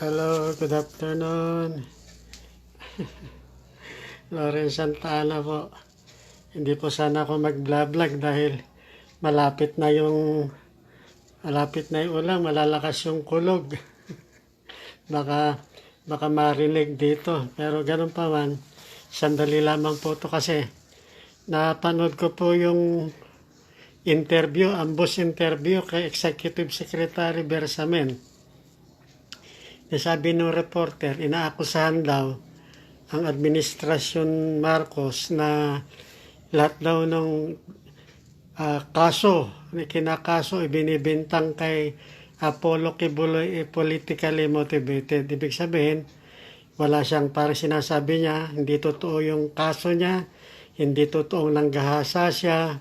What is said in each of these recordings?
Hello, good afternoon. Lawrence Santana po. Hindi po sana ako mag-vlog dahil malapit na yung ulan, malalakas yung kulog. Baka marinig dito. Pero ganun pa man, sandali lamang po to kasi napanood ko po yung ambush interview kay Executive Secretary Bersamin. Sabi ng reporter, inaakusahan daw ang administrasyon Marcos na lahat daw ng kaso, kinakaso, ibinibintang kay Apollo Kibuloy politically motivated. Ibig sabihin, wala siyang parang sinasabi niya, hindi totoo yung kaso niya, hindi totoong nanggahasa siya,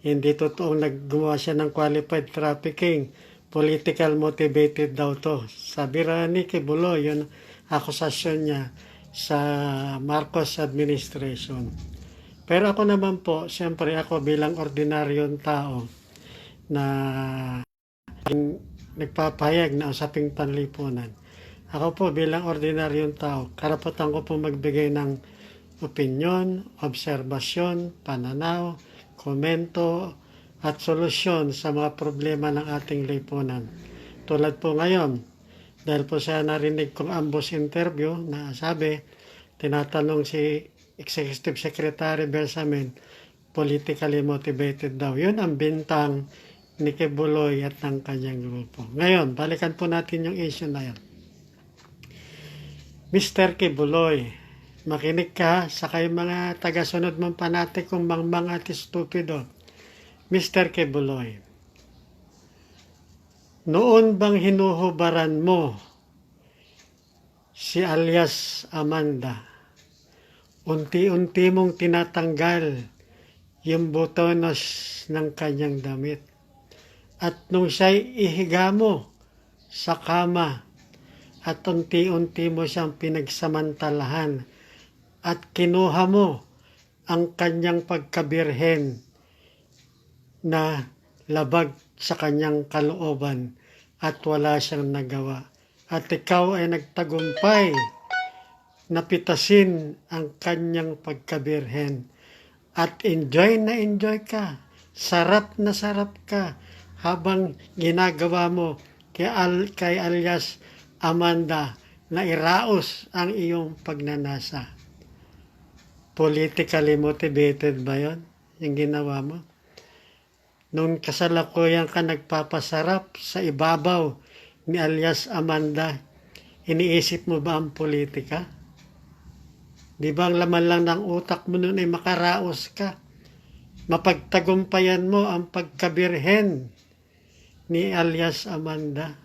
hindi totoong naggumawa siya ng qualified trafficking. Political motivated daw to. Sabi ni Kibuloy, yun akusasyon niya sa Marcos administration. Pero ako naman po, siyempre ako bilang ordinaryong tao na nagpapahayag na usaping panlipunan. Ako po bilang ordinaryong tao, karapatan ko po magbigay ng opinyon, obserbasyon, pananaw, komento, at solusyon sa mga problema ng ating lipunan. Tulad po ngayon, dahil po sa narinig kong ambush interview na sabi, tinatanong si Executive Secretary Bersamin, politically motivated daw. Yun ang bintang ni Kibuloy at ng kanyang grupo. Ngayon, balikan po natin yung issue na yan. Mr. Kibuloy, makinig ka sa kayong mga tagasunod mong panatikong mangmang at stupido. Mr. Kibuloy, noon bang hinuhubaran mo si alias Amanda? Unti-unti mong tinatanggal yung butones ng kanyang damit. At nung siya'y ihiga mo sa kama at unti-unti mo siyang pinagsamantalahan at kinuha mo ang kanyang pagkabirhen na labag sa kanyang kalooban at wala siyang nagawa. At ikaw ay nagtagumpay na pitasin ang kanyang pagkabirhen. At enjoy na enjoy ka. Sarap na sarap ka habang ginagawa mo kay alias Amanda na iraos ang iyong pagnanasa. Politically motivated ba yon yung ginawa mo? Nung kasalukuyan ka nagpapasarap sa ibabaw ni alias Amanda, iniisip mo ba ang politika? Di ba ang laman lang ng utak mo nun ay makaraos ka? Mapagtagumpayan mo ang pagkabirhen ni alias Amanda.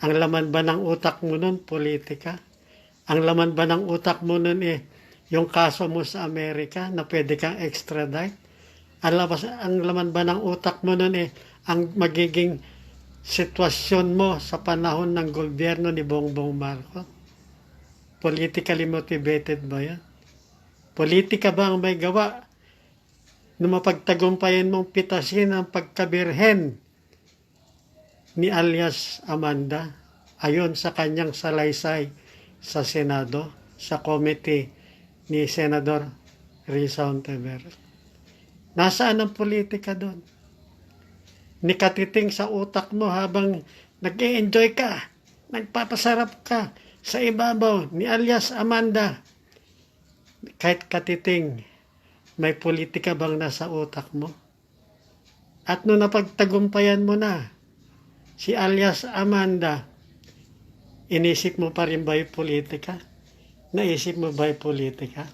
Ang laman ba ng utak mo nun, politika? Ang laman ba ng utak mo nun yung kaso mo sa Amerika na pwede kang extradite? Ang laman ba ng utak mo nun ang magiging sitwasyon mo sa panahon ng gobyerno ni Bongbong Marcos? Politically motivated ba yan? Politika ba ang may gawa na mapagtagumpayan mong pitasin ang pagkabirhen ni alias Amanda ayon sa kanyang salaysay sa Senado, sa committee ni Senador Risa Ontiveros? Nasaan ang politika doon? Nikatiting sa utak mo habang nag-e-enjoy ka, nagpapasarap ka sa ibabaw ni alias Amanda. Kahit katiting, may politika bang nasa utak mo? At nung napagtagumpayan mo na si alias Amanda, inisip mo pa rin ba yung politika? Naisip mo ba yung politika?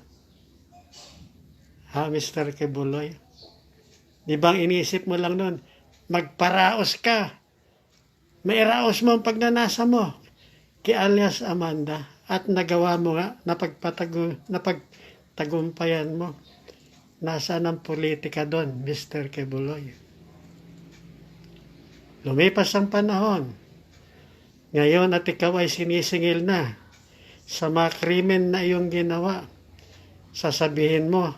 Ha, Mr. Kibuloy? Di ba ang iniisip mo lang nun, magparaos ka. Mairaos mo ang pagnanasa mo kay alias Amanda at nagawa mo nga, napagtagumpayan mo. Nasaan ang politika doon, Mr. Kibuloy? Lumipas ang panahon. Ngayon at ikaw ay sinisingil na sa mga krimen na iyong ginawa. Sasabihin mo,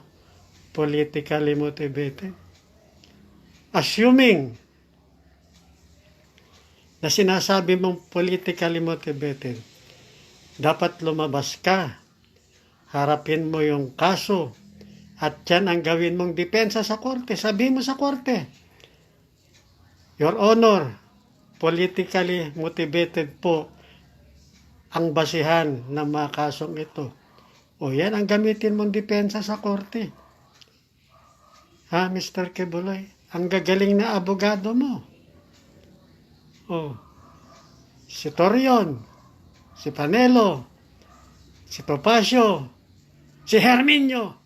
politically motivated. Assuming na sinasabi mong politically motivated, dapat lumabas ka, harapin mo yung kaso, at yan ang gawin mong depensa sa korte. Sabihin mo sa korte, Your Honor, politically motivated po ang basihan ng mga kasong ito. O yan ang gamitin mong depensa sa korte. Ha, Mr. Quebuloy? Ang gagaling na abogado mo. O, si Torion, si Panelo, si Topacio, si Herminio,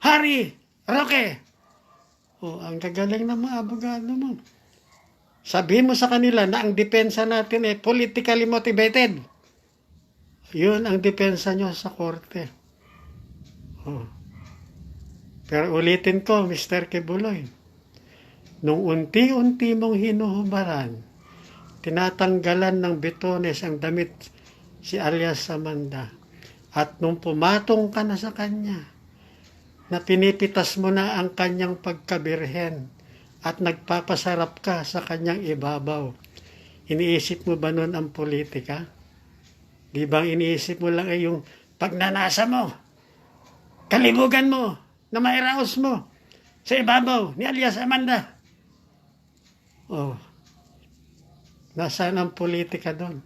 Harry, Roque. O, ang gagaling na mga abogado mo. Sabihin mo sa kanila na ang depensa natin ay politically motivated. Yun ang depensa nyo sa korte. Oh. Pero ulitin ko, Mr. Quebuloy, nung unti-unti mong hinuhubaran, tinatanggalan ng bitones ang damit si alias Amanda, at nung pumatong ka na sa kanya, na pinipitas mo na ang kanyang pagkabirhen at nagpapasarap ka sa kanyang ibabaw, iniisip mo ba nun ang politika? Di ba iniisip mo lang ay yung pagnanasa mo, kalibugan mo, na mairaos mo sa ibabaw ni alias Amanda? Oh, nasaan ang politika doon?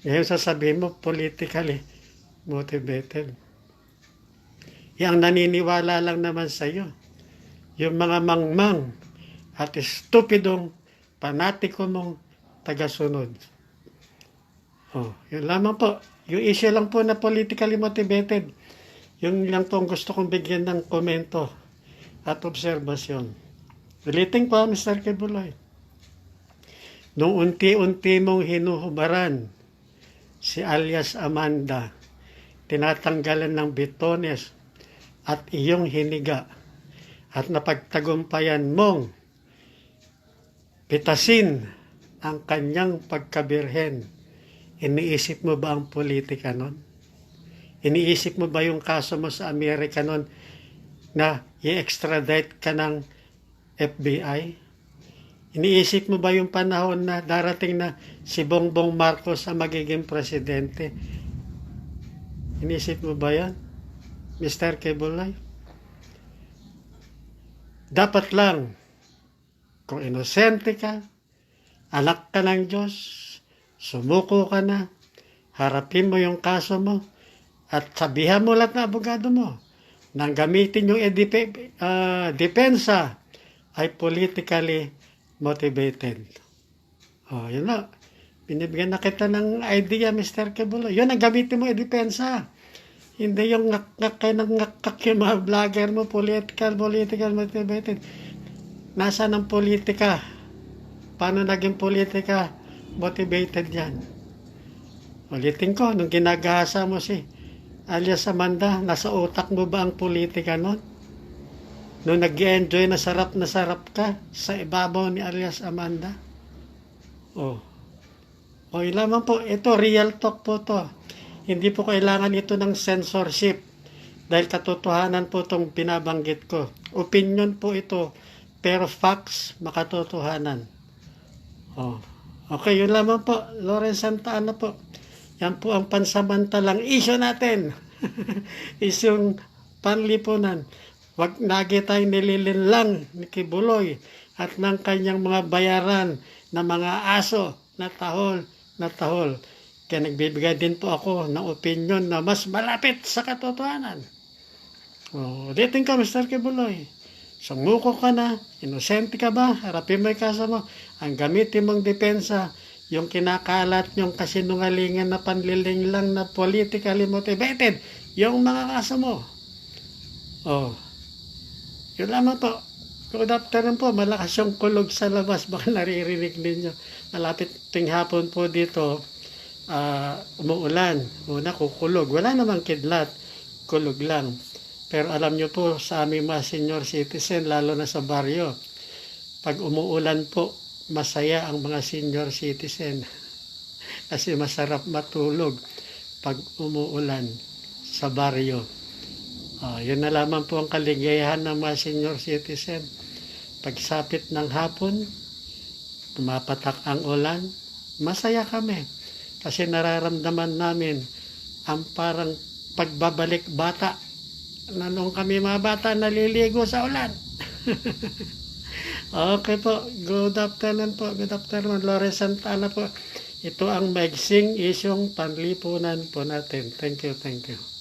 Ngayon sasabihin mo, politically motivated. Yang naniniwala lang naman sa iyo, yung mga mangmang at estupidong panatiko mong tagasunod. Oh, yun lamang po. Yung issue lang po na politically motivated. Yung lang po ang gusto kong bigyan ng komento at obserbasyon. Ulitin ko, Mr. Quebuloy. Nung unti-unti mong hinuhubaran si alias Amanda, tinatanggalan ng bitones at iyong hiniga, at napagtagumpayan mong pitasin ang kanyang pagkabirhen, iniisip mo ba ang politika nun? Iniisip mo ba yung kaso mo sa Amerika nun na i-extradite ka ng FBI? Iniisip mo ba yung panahon na darating na si Bongbong Marcos ang magiging presidente? Iniisip mo ba yan, Mr. Quebuloy? Dapat lang, kung inosente ka, anak ka ng Diyos, sumuko ka na, harapin mo yung kaso mo, at sabihan mo lahat na abogado mo, nang gamitin yung depensa ay politically motivated. O, yun na. Binibigyan na kita ng idea, Mr. Quebuloy. Yun ang gamitin mo depensa. Hindi yung ngak-ngak kayo ng ngak-ngak yung mga vlogger mo, political motivated. Nasaan ang politika? Paano naging politika motivated yan? Ulitin ko, nung ginagahasa mo si alias Amanda, nasa utak mo ba ang politika nun? Nung nag-enjoy na sarap ka sa ibabaw ni alias Amanda? Oh. O, lamang po, ito, real talk po to. Hindi po kailangan ito ng censorship dahil katotohanan po itong binabanggit ko. Opinion po ito, pero facts, makatotohanan. Oh. Okay, yun lamang po. Lawrence Santa Ana po. Yan po ang pansamantalang issue natin. Isyong panlipunan. Wag lagi tayong nililinlang ni Quebuloy at ng kanyang mga bayaran na mga aso na tahol. Kaya nagbibigay din po ako ng opinion na mas malapit sa katotohanan. Ulitin ka, Mr. Quebuloy. Sumuko ka na, inosente ka ba, harapin mo yung kaso mo. Ang gamitin mong depensa, yung kinakalat yung kasinungalingan na panliling lang na politically motivated, yung mga kaso mo. Yun lamang po. Good afternoon po, malakas yung kulog sa labas, baka naririnig ninyo. Malapit ting hapon po dito, umuulan, muna kukulog. Wala namang kidlat, kulog lang. Pero alam nyo po, sa aming mga senior citizen, lalo na sa baryo, pag umuulan po, masaya ang mga senior citizen. Kasi masarap matulog pag umuulan sa baryo. Yun na lamang po ang kaligayahan ng mga senior citizen. Pagsapit ng hapon, pumapatak ang ulan, masaya kami. Kasi nararamdaman namin ang parang pagbabalik bata na nung kami mga bata naliligo sa ulan. Okay po, good afternoon po, good afternoon, Lawrence Santana po. Ito ang maigsing isyong panlipunan po natin. Thank you, thank you.